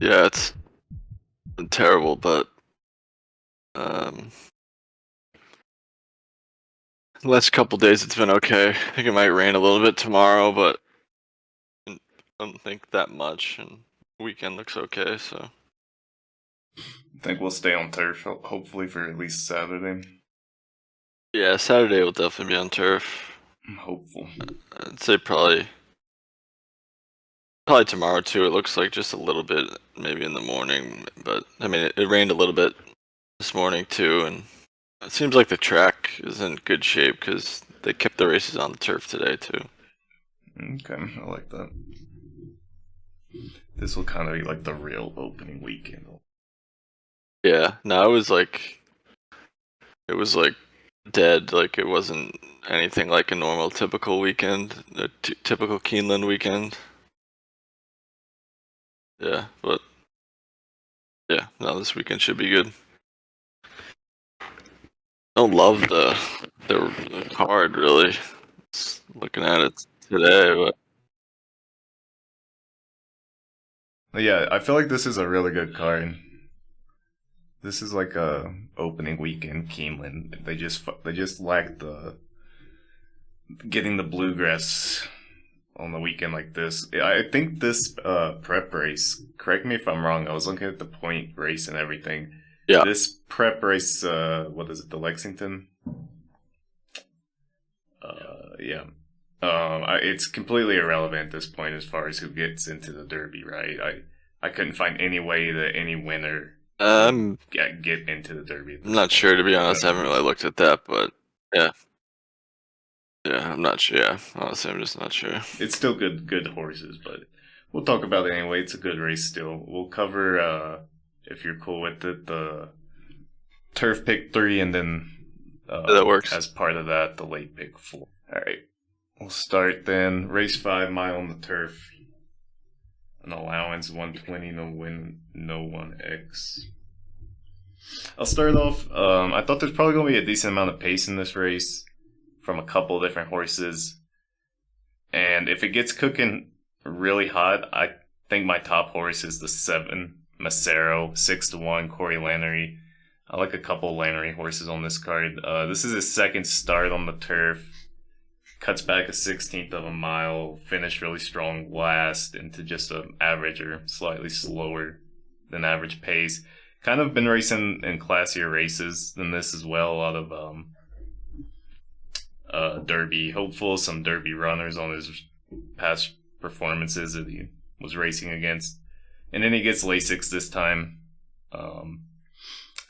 Yeah, it's been terrible, but um, the last couple days it's been okay. I think it might rain a little bit tomorrow, but I don't think that much. And weekend looks okay, so I think we'll stay on turf, hopefully for at least Saturday. yeah, Saturday will definitely be on turf. I'm hopeful. I'd say probably tomorrow too. It looks like just a little bit, maybe in the morning, but I mean it rained a little bit this morning too, and it seems like the track is in good shape because they kept the races on the turf today too. Okay, I like that. This will kind of be like the real opening weekend. Yeah, no, it was like dead. Like it wasn't anything like a normal typical weekend, a typical Keeneland weekend. Yeah, but yeah, no, this weekend should be good. Don't love the card really. Looking at it today, but Yeah, I feel like this is a really good card. This is like a opening weekend Keeneland. They just lack the getting the bluegrass on the weekend like this. I think this prep race. Correct me if I'm wrong. I was looking at the point race and everything. yeah, This prep race, what is it? The Lexington. Yeah. It's completely irrelevant at this point as far as who gets into the Derby, right? I couldn't find any way that any winner would I'm get into the Derby at I'm this not point. sure to be honest. I haven't really looked at that, but yeah, yeah, I'm not sure. Yeah, honestly, I'm just not sure. It's still good horses, but we'll talk about it anyway. It's a good race still. We'll cover, if you're cool with it, the turf pick 3, and then That works. as part of that, the late pick 4. All right, we'll start then. Race 5, mile on the turf. An allowance 120, no win, no 1x. I'll start off. I thought there's probably going to be a decent amount of pace in this race from a couple different horses. And if it gets cooking really hot, I think my top horse is the 7, Macero, 6-1, Corey Lannery. I like a couple Lannery horses on this card. This is his second start on the turf. Cuts back a 16th of a mile, finished really strong last into just an average or slightly slower than average pace. Kind of been racing in classier races than this as well. A lot of Derby hopefuls, some Derby runners on his past performances that he was racing against. And then he gets Lasix this time.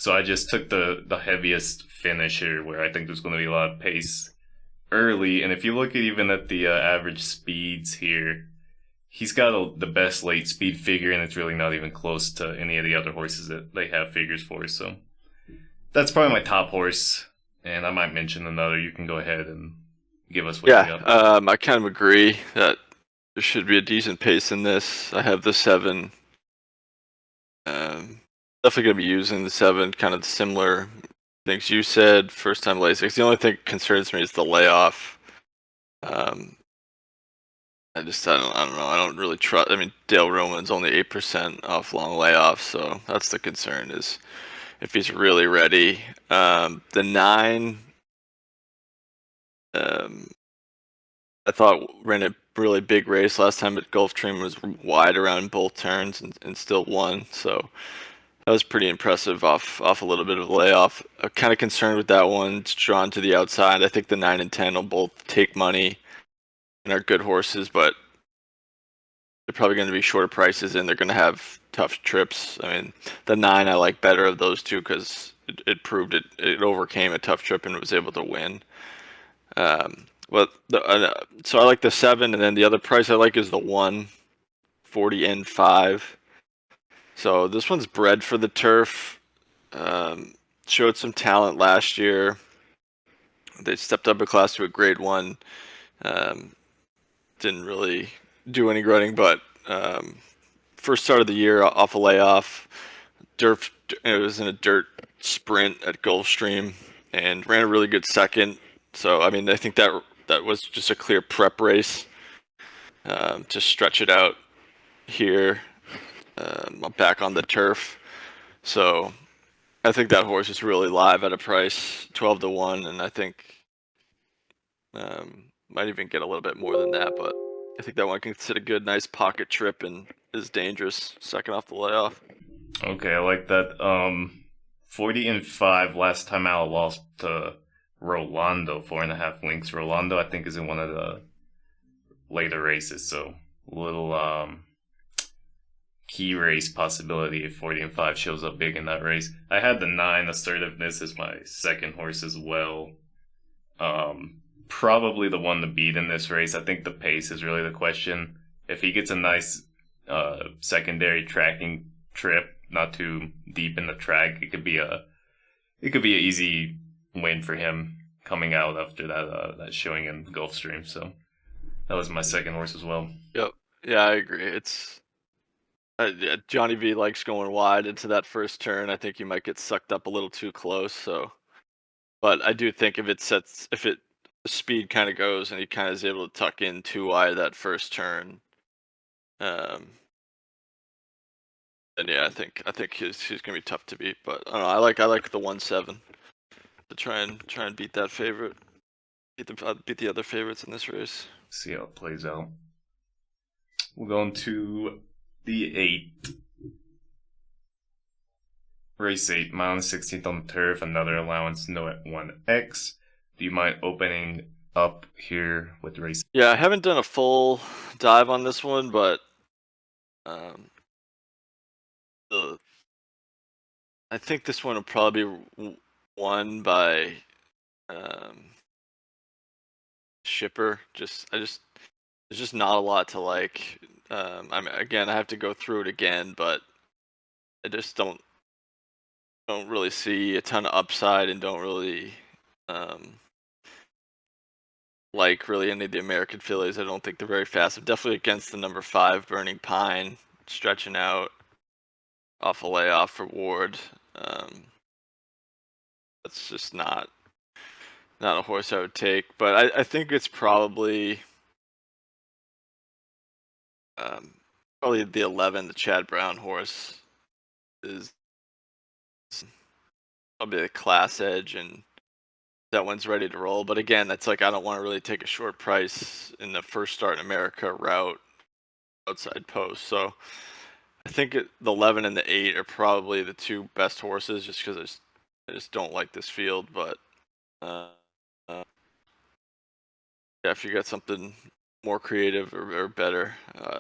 So I just took the heaviest finish here where I think there's going to be a lot of pace early. And if you look at even at the average speeds here, he's got the best late speed figure, and it's really not even close to any of the other horses that they have figures for. So that's probably my top horse. And I might mention another. You can go ahead and give us what you Yeah, got. I kind of agree that there should be a decent pace in this. I have the 7. Definitely gonna be using the 7. Kind of similar things you said. First time Lasix. The only thing that concerns me is the layoff. Um, I don't know. I don't really trust. I mean, Dale Roman's only 8% off long layoff, so that's the concern is if he's really ready. The 9, um, I thought ran a really big race last time at Gulfstream, was wide around both turns and still won. So that was pretty impressive off a little bit of a layoff. I'm kind of concerned with that one. It's drawn to the outside. I think the 9 and 10 will both take money and are good horses, but they're probably going to be shorter prices and they're going to have tough trips. I mean, the 9 I like better of those two because it proved it overcame a tough trip and was able to win. But so I like the 7, and then the other price I like is the 140 and 5. So this one's bred for the turf. Showed some talent last year. They stepped up a class to a grade 1. Um, didn't really do any running, but first start of the year off a layoff. Dirt. It was in a dirt sprint at Gulfstream and ran a really good second. So I mean, I think that was just a clear prep race to stretch it out here. back on the turf. So I think that horse is really live at a price 12 to 1, and I think might even get a little bit more than that. But I think that one can sit a good, nice pocket trip and is dangerous second off the layoff. Okay, I like that. 40-5 last time out lost to Rolando, 4.5 lengths. Rolando, I think, is in one of the later races, so little key race possibility if 40-5 shows up big in that race. I had the 9 Assertiveness as my second horse as well. Probably the one to beat in this race. I think the pace is really the question. If he gets a nice secondary tracking trip, not too deep in the track, it could be an easy win for him coming out after that showing in Gulfstream. So that was my second horse as well. Yep. Yeah, I agree. It's yeah, Johnny V likes going wide into that first turn. I think he might get sucked up a little too close. So, but I do think if it the speed kind of goes and he kind of is able to tuck in too wide that first turn, um, then yeah, I think he's gonna be tough to beat. But I don't know. I like the 1-7 to try and beat that favorite, beat the other favorites in this race. See how it plays out. We'll go into the 8. Race 8, mile and 16th on the turf, another allowance, no at 1x. Do you mind opening up here with race? Yeah, I haven't done a full dive on this one, but um, the I think this one will probably be won by Shipper. There's just not a lot to like. I mean, again, I have to go through it again, but I just don't really see a ton of upside and don't really um, like really any of the American fillies. I don't think they're very fast. I'm definitely against the number 5 Burning Pine stretching out off a layoff for Ward. Um, that's just not a horse I would take. But I think it's um, probably the 11, the Chad Brown horse is probably the class edge, and that one's ready to roll. But again, that's like I don't want to really take a short price in the first start in America route outside post. So I think the 11 and the 8 are probably the two best horses, just because I just don't like this field. But uh, uh, yeah, if you got something more creative or better,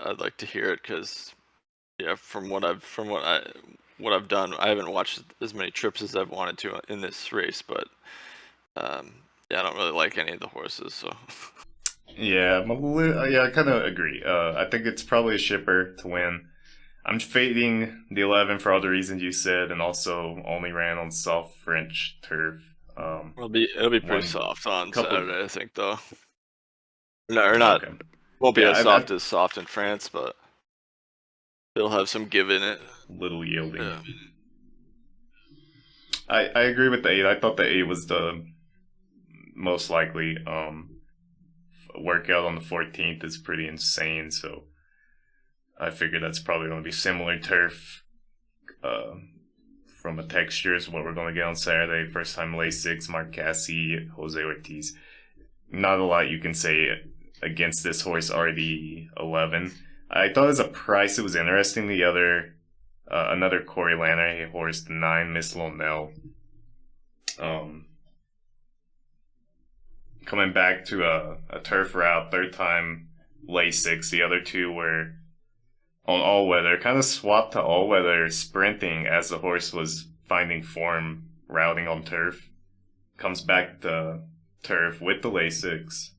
I'd like to hear it because yeah, what I've done, I haven't watched as many trips as I've wanted to in this race, but yeah, I don't really like any of the horses, so Yeah, yeah, I kind of agree. I think it's probably a Shipper to win. I'm fading the 11 for all the reasons you said, and also only ran on soft French turf. it'll be pretty One soft on couple. Saturday, I think, though. No, or not. Okay. Won't be Yeah, as I soft in France, but it'll have some give in it. little yielding. Yeah. I agree with the 8. I thought the 8 was the most likely. Workout on the 14th is pretty insane, so I figured that's probably going to be similar turf uh, from a texture is what we're going to get on Saturday. First time Lasix, Mark Cassie, Jose Ortiz. Not a lot you can say against this horse, RD11. I thought as a price it was interesting. The other, another Corey Lanahay horse, the 9 Miss Lonell. Coming back to a turf route, third time Lasix. The other two were on all weather, kind of swapped to all weather sprinting as the horse was finding form routing on turf. Comes back to turf with the Lasix.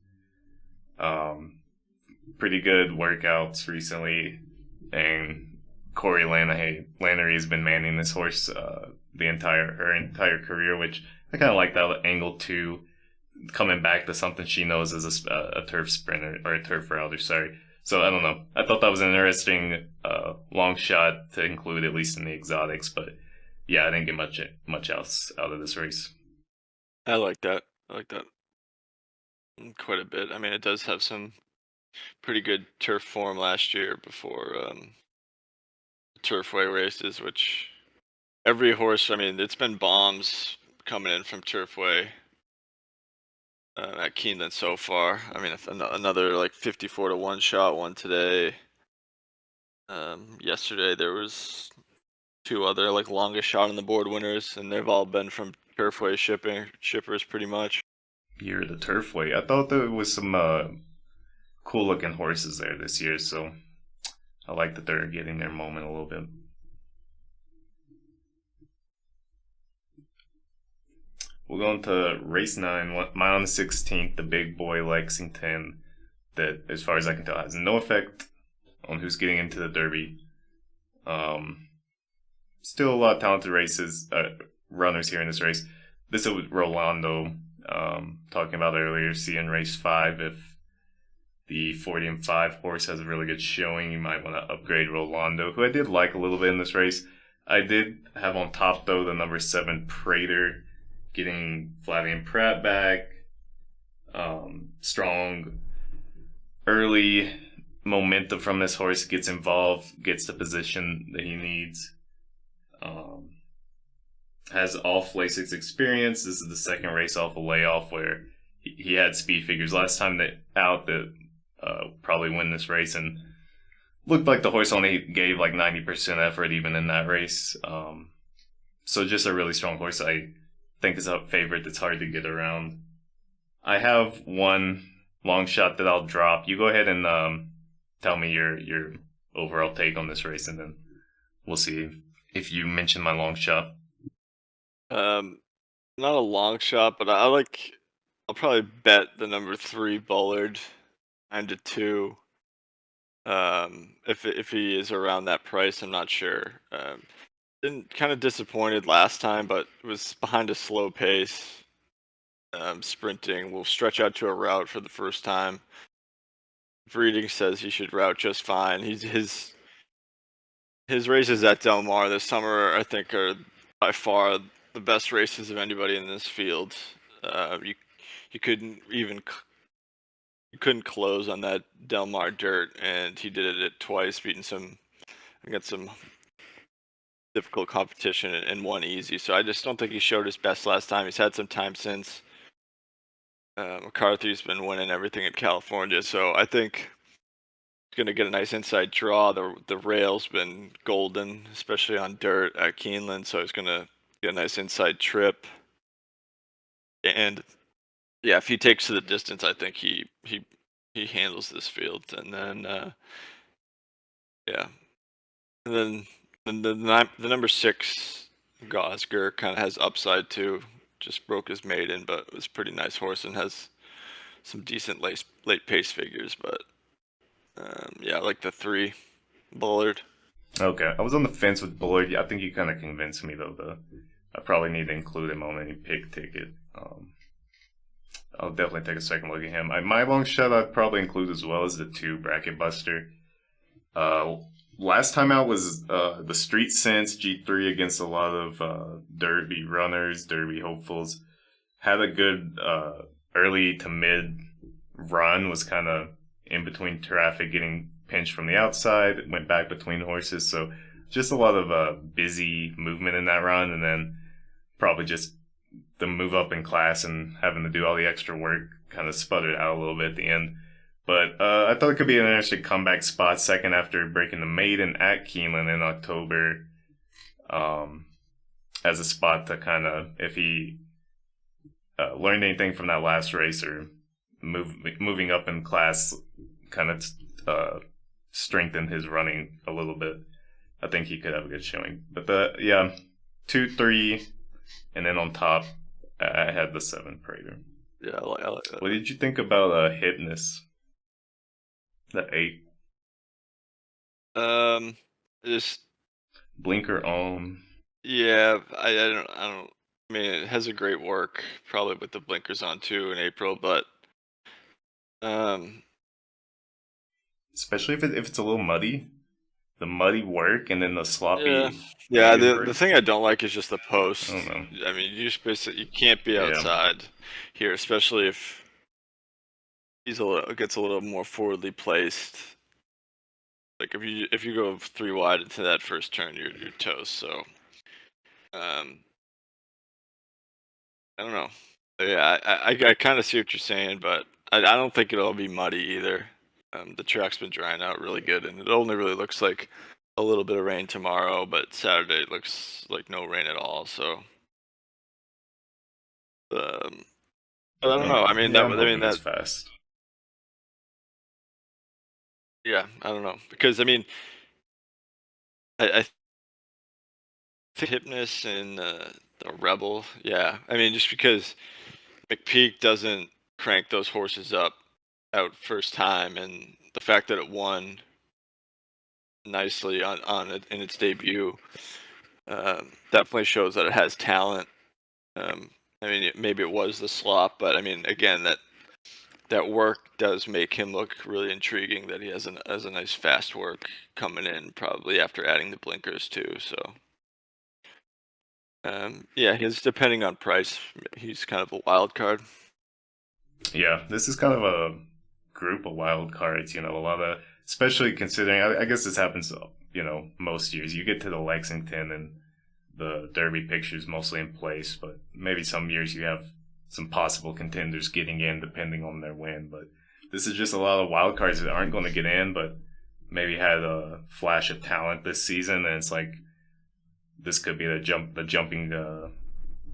Pretty good workouts recently, and Corey Lannery has been manning this horse her entire career, which I kind of like that angle too. Coming back to something she knows as a turf sprinter or a turf router. Sorry. So I don't know. I thought that was an interesting long shot to include at least in the exotics, but yeah, I didn't get much else out of this race. I like that. I like that quite a bit. I mean, it does have some pretty good turf form last year before Turfway races, which every horse, I mean, it's been bombs coming in from Turfway at Keeneland so far. I mean, another like 54 to 1 shot one today. Yesterday there was two other like longest shot on the board winners, and they've all been from Turfway shippers pretty much. Year of the Turfway. I thought there was some cool looking horses there this year, so I like that they're getting their moment a little bit. We'll go into race 9, mile on the 16th, the big boy Lexington, that, as far as I can tell, has no effect on who's getting into the Derby. Still a lot of talented runners here in this race. This is Rolando, talking about earlier, seeing race 5. If the 40-5 horse has a really good showing, you might want to upgrade Rolando, who I did like a little bit in this race. I did have on top, though, the number 7 Prater, getting Flavian Pratt back. Strong early momentum from this horse, gets involved, gets the position that he needs. Has off Lasix experience. This is the second race off a layoff where he had speed figures last time that probably win this race, and looked like the horse only gave like 90% effort even in that race. So just a really strong horse. I think is a favorite that's hard to get around. I have one long shot that I'll drop. You go ahead and tell me your overall take on this race, and then we'll see if you mention my long shot. Not a long shot, but I'll probably bet the number 3 Bullard 9 to 2. If he is around that price, I'm not sure. Been kind of disappointed last time, but was behind a slow pace. Sprinting will stretch out to a route for the first time. Breeding says he should route just fine. His races at Del Mar this summer, I think, are by far the best races of anybody in this field. You couldn't close on that Del Mar dirt, and he did it twice, beating some difficult competition and won easy. So I just don't think he showed his best last time. He's had some time since. McCarthy's been winning everything in California, so I think he's gonna get a nice inside draw. The rail's been golden, especially on dirt at Keeneland, so he's gonna get a nice inside trip. And yeah, if he takes to the distance, I think he handles this field. And then yeah, and then the number 6 Gosger kind of has upside too. Just broke his maiden, but it was a pretty nice horse and has some decent late pace figures. But yeah, I like the 3 Bullard. Okay, I was on the fence with Bullard. I think you kind of convinced me though. I probably need to include him on any pick ticket. I'll definitely take a second look at him. My long shot I'd probably include as well as the 2 Bracket Buster. Last time out was the Street Sense G3 against a lot of Derby runners, Derby hopefuls. Had a good early to mid run, was kind of in between traffic, getting pinched from the outside, went back between horses. So just a lot of busy movement in that run, and then probably just the move up in class and having to do all the extra work kind of sputtered out a little bit at the end. But I thought it could be an interesting comeback spot, second after breaking the maiden at Keeneland in October, as a spot to kind of, if he learned anything from that last race or moving up in class, kind of strengthen his running a little bit. I think he could have a good showing. But 2, 3, and then on top, I had the 7 Prater. Yeah, I like that. What did you think about Hypnus? The 8. Just Blinker on. yeah, I don't. I mean, it has a great work, probably with the blinkers on too in April, but especially if it's a little muddy, the muddy work and then the sloppy. Yeah. The thing I don't like is just the post. I don't know. I mean, you just basically you can't be outside here, especially if he's gets a little more forwardly placed. Like if you go 3 wide into that first turn, you're toast. So I don't know. Yeah, I kind of see what you're saying, but I don't think it'll be muddy either. The track's been drying out really good, and it only really looks like a little bit of rain tomorrow, but Saturday it looks like no rain at all. So, um, but I don't know. Okay. I mean Yeah, that. I'm I mean hoping it's that. fast. Yeah, I don't know because I mean I think Hypnus and the Rebel. Yeah, I mean just because McPeak doesn't crank those horses up out first time, and the fact that it won nicely on it in its debut definitely shows that it has talent. Um, I mean, maybe it was the slop, but I mean, again, that work does make him look really intriguing. That he has a nice fast work coming in, probably after adding the blinkers too. So, yeah, he's depending on price. He's kind of a wild card. Yeah, this is kind of a group of wild cards. A lot of, especially considering. I guess this happens. Most years you get to the Lexington and the Derby picture's mostly in place, but maybe some years you have some possible contenders getting in depending on their win. But this is just a lot of wild cards that aren't going to get in, but maybe had a flash of talent this season, and it's like this could be the jumping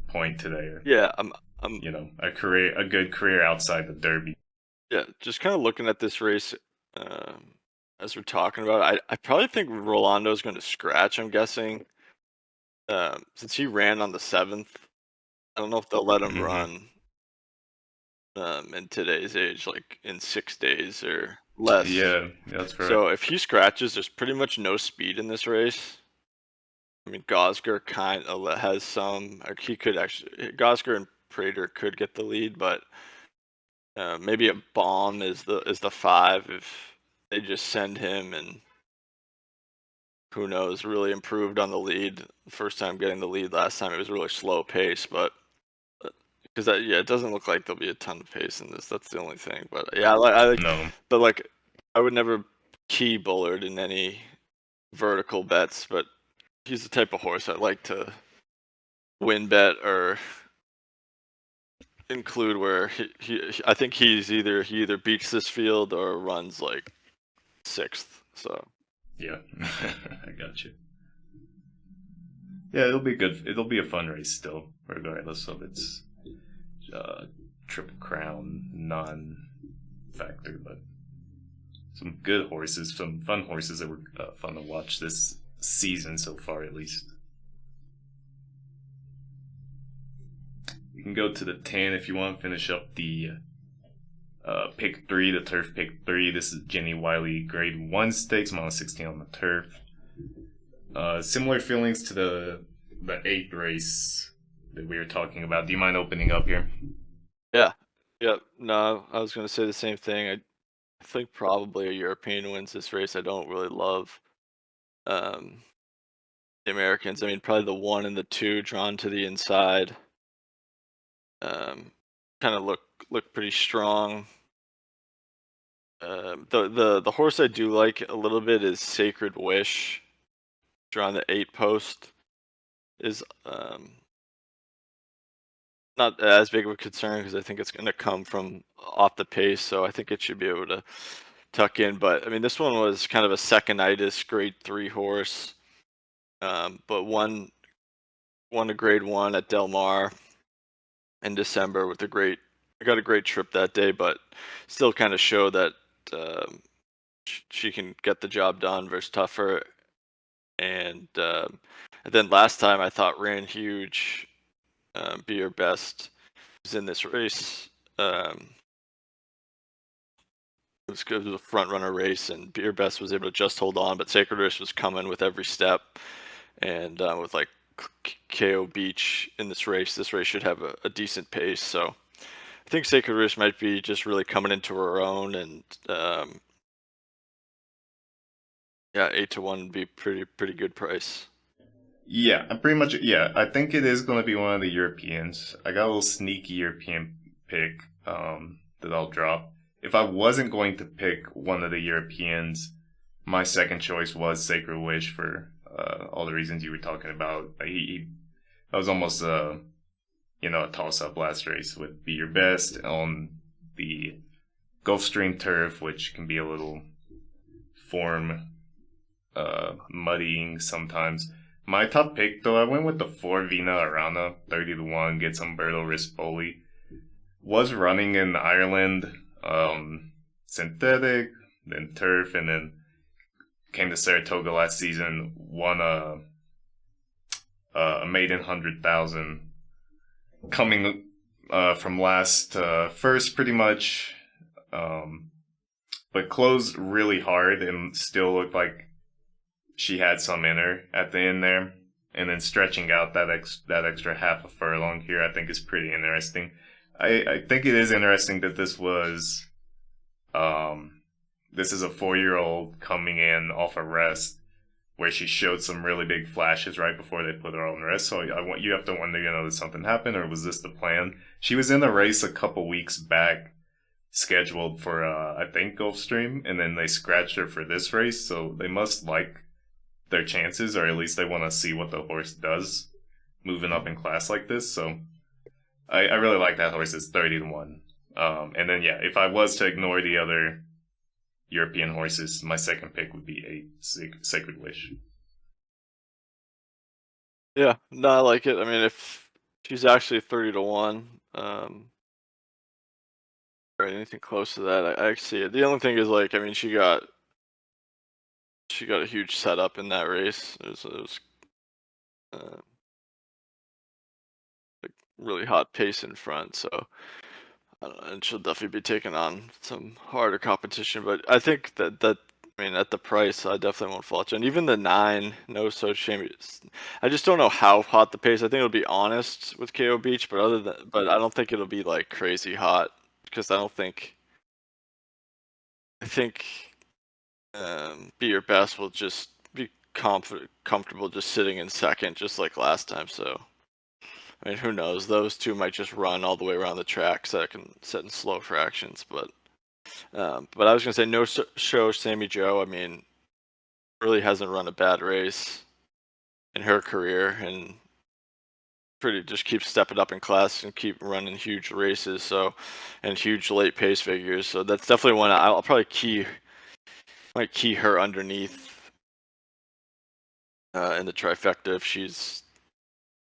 point today, or Yeah, a good career outside the Derby. yeah, just kind of looking at this race um, as we're talking about it, I probably think Rolando's going to scratch. I'm guessing since he ran on the 7th. I don't know if they'll let him Mm-hmm. run in today's age, like in 6 days or less. Yeah, that's right. So if he scratches, there's pretty much no speed in this race. I mean, Gosger kind of has some. Or he could actually. Gosger and Prater could get the lead, but maybe a bomb is the 5 if they just send him and who knows, really improved on the lead. First time getting the lead last time, it was a really slow pace, but because yeah, it doesn't look like there'll be a ton of pace in this. That's the only thing. But yeah, No. but like, I would never key Bullard in any vertical bets, but he's the type of horse I like to win bet or include where I think he either beats this field or runs like 6th. So Yeah, I got you. Yeah, it'll be good. It'll be a fun race still, regardless of its uh, triple crown non-factor. But some good horses, some fun horses that were fun to watch this season so far, at least. We can go to the 10 if you want to finish up the pick 3, the turf pick 3. This is Jenny Wiley grade 1 stakes, minus 16 on the turf. Similar feelings to the 8th race that we were talking about. Do you mind opening up here? yeah, yeah. No, I was gonna say the same thing. I think probably a European wins this race. I don't really love um, the Americans. I mean, probably the 1 and the 2 drawn to the inside. Kind of look pretty strong. The horse I do like a little bit is Sacred Wish, drawn the 8 post. Is not as big of a concern because I think it's going to come from off the pace, so I think it should be able to tuck in. But I mean, this one was kind of a second-itis grade 3 horse, but won a grade 1 at Del Mar in December with a great. I got a great trip that day, but still kind of show that um, she can get the job done versus tougher. And then last time I thought ran huge. Be Your Best was in this race. It was good. It was a front runner race, and Be Your Best was able to just hold on, but Sacred Wish was coming with every step. And with like KO Beach in this race should have a decent pace. So I think Sacred Wish might be just really coming into her own, and yeah, 8-1 would be pretty good price. Yeah, I'm pretty much. Yeah, I think it is going to be one of the Europeans. I got a little sneaky European pick that I'll drop. If I wasn't going to pick one of the Europeans, my second choice was Sacred Wish for all the reasons you were talking about. That was almost a toss-up last race with Be Your Best on the Gulfstream turf, which can be a little form muddying sometimes. My top pick, though, I went with the 4 Vina Arana, 30-1, gets Umberto Rispoli. Was running in Ireland, synthetic, then turf, and then came to Saratoga last season, won a maiden 100,000, coming from last first pretty much, but closed really hard and still looked like she had some in her at the end there, and then stretching out that extra half a furlong here, I think is pretty interesting. I think it is interesting that this was, this is a 4-year-old coming in off a rest, where she showed some really big flashes right before they put her on rest. So you have to wonder, did something happen, or was this the plan? She was in a race a couple weeks back, scheduled for I think Gulfstream, and then they scratched her for this race, so they must like their chances, or at least they want to see what the horse does moving up in class like this. So I really like that horse. It's 30-1. And then if I was to ignore the other European horses, my second pick would be 8 Sacred Wish. Yeah, no, I like it. I mean, if she's actually 30-1, or anything close to that, I see it. The only thing is, like, I mean, she got a huge setup in that race. It was like really hot pace in front, so I don't know, and she'll definitely be taking on some harder competition. But I think that I mean, at the price, I definitely won't fault you. And even the 9, no so shame. I just don't know how hot the pace. I think it'll be honest with KO Beach, but I don't think it'll be like crazy hot, because I think Be Your Best will just be comfortable just sitting in second, just like last time. So I mean, who knows? Those two might just run all the way around the track, so I can set in slow fractions. But I was gonna say, no show Sammy Joe. I mean, really hasn't run a bad race in her career, and pretty just keeps stepping up in class and keep running huge races. So, and huge late pace figures. So that's definitely one I'll probably might key her underneath in the trifecta if she's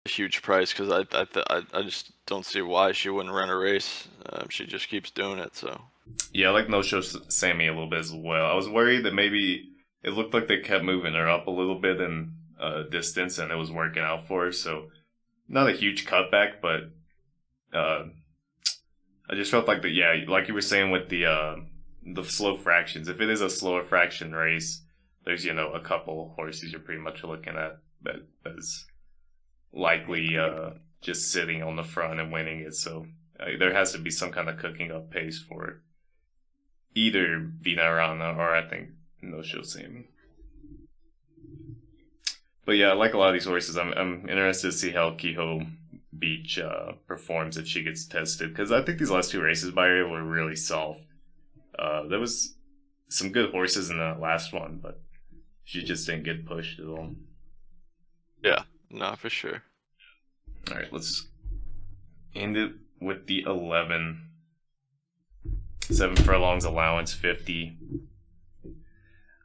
a huge price, because I just don't see why she wouldn't run a race. She just keeps doing it. So Yeah, I like No Show Sammy a little bit as well. I was worried that maybe it looked like they kept moving her up a little bit in distance, and it was working out for her. So not a huge cutback, but I just felt like like you were saying with the slow fractions. If it is a slower fraction race, there's a couple horses you're pretty much looking at that is likely just sitting on the front and winning it. So there has to be some kind of cooking up pace for either Vina Arana or I think No Show Sammy. But yeah, I like a lot of these horses. I'm interested to see how Kehoe Beach performs if she gets tested, because I think these last 2 races by her were really soft. There was some good horses in that last one, but she just didn't get pushed at all. yeah, no, for sure. All right, let's end it with the 11. 7 furlongs allowance, 50.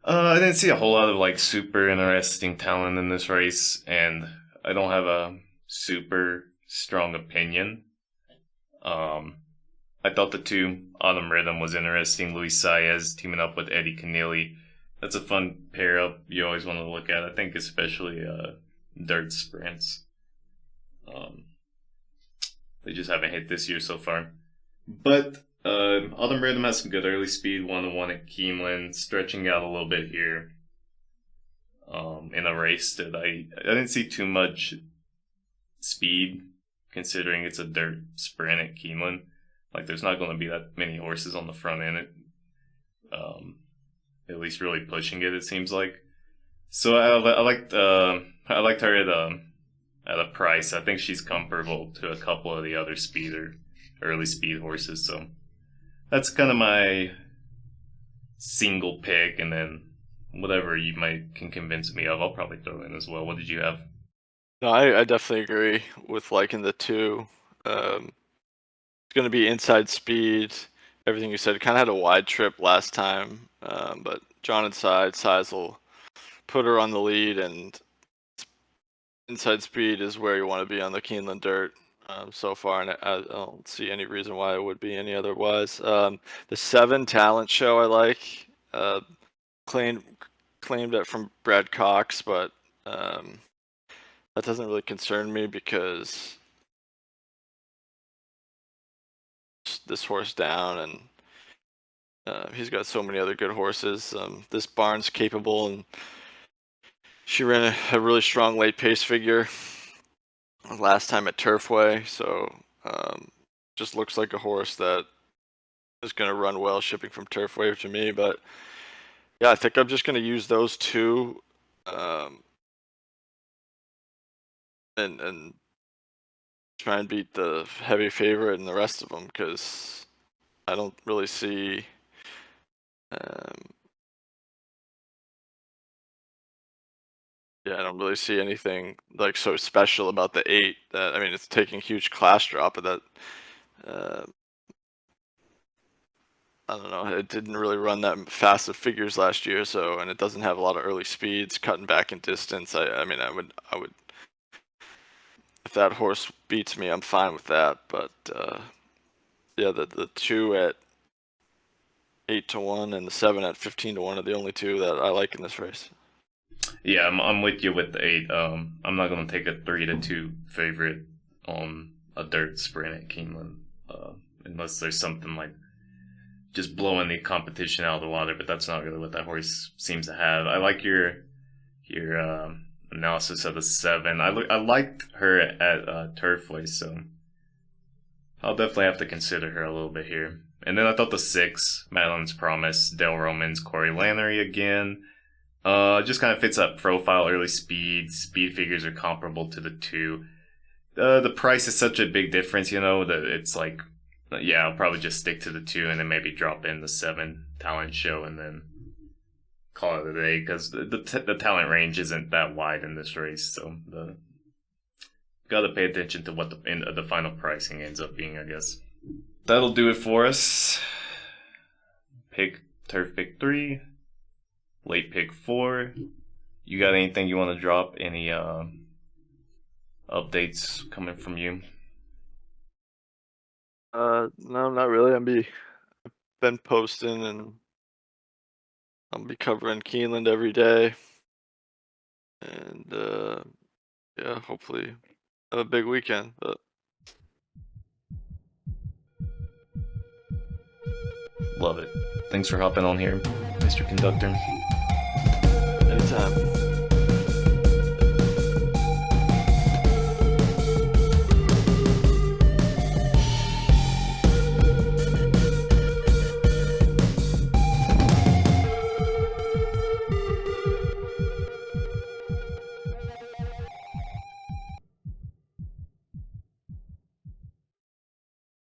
I didn't see a whole lot of like super interesting talent in this race, and I don't have a super strong opinion. I thought the 2 Autumn Rhythm was interesting. Luis Saez teaming up with Eddie Keneally. That's a fun pair up you always want to look at. I think especially dirt sprints. They just haven't hit this year so far. But Autumn Rhythm has some good early speed, 1-1 at Keeneland, stretching out a little bit here in a race that I didn't see too much speed, considering it's a dirt sprint at Keeneland. Like, there's not going to be that many horses on the front end, at least really pushing it, it seems like. So I liked her at a price. I think she's comparable to a couple of the other early speed horses. So that's kind of my single pick, and then whatever you might can convince me of, I'll probably throw in as well. What did you have? No, I definitely agree with liking the two. It's going to be inside speed. Everything you said kind of had a wide trip last time, but John inside, size will put her on the lead, and inside speed is where you want to be on the Keeneland dirt so far, and I don't see any reason why it would be any otherwise. The 7 talent show I like. Claimed claimed it from Brad Cox, but that doesn't really concern me because this horse down, and he's got so many other good horses. This barn's capable, and she ran a really strong late pace figure last time at Turfway, so just looks like a horse that is going to run well shipping from Turfway to me. But yeah, I think I'm just going to use those two, and try and beat the heavy favorite and the rest of them, because I don't really see yeah, I don't really see anything like so special about the 8. That, I mean, it's taking a huge class drop, but that uh, I don't know. It didn't really run that fast of figures last year, so, and it doesn't have a lot of early speeds, cutting back in distance. I mean, I would if that horse beats me, I'm fine with that. But yeah, the 2 at 8-1 and the 7 at 15-1 are the only two that I like in this race. Yeah, I'm with you with the 8. I'm not gonna take a 3-2 favorite on a dirt sprint at Keeneland, unless there's something like just blowing the competition out of the water. But that's not really what that horse seems to have. I like your analysis of the 7. I liked her at Turfway, so I'll definitely have to consider her a little bit here. And then I thought the 6, Madeline's Promise, Dale Romans, Corey Lannery again. Just kind of fits that profile. Early speed figures are comparable to the 2. The price is such a big difference, that it's like, yeah, I'll probably just stick to the 2 and then maybe drop in the 7 talent show and then call it a day, because the talent range isn't that wide in this race. So gotta pay attention to what the final pricing ends up being, I guess. That'll do it for us. Turf pick 3. Late pick 4. You got anything you want to drop? Any updates coming from you? No, not really. Been posting, and I'll be covering Keeneland every day, and yeah, hopefully have a big weekend. But Love it. Thanks for hopping on here, Mr. Conductor. anytime.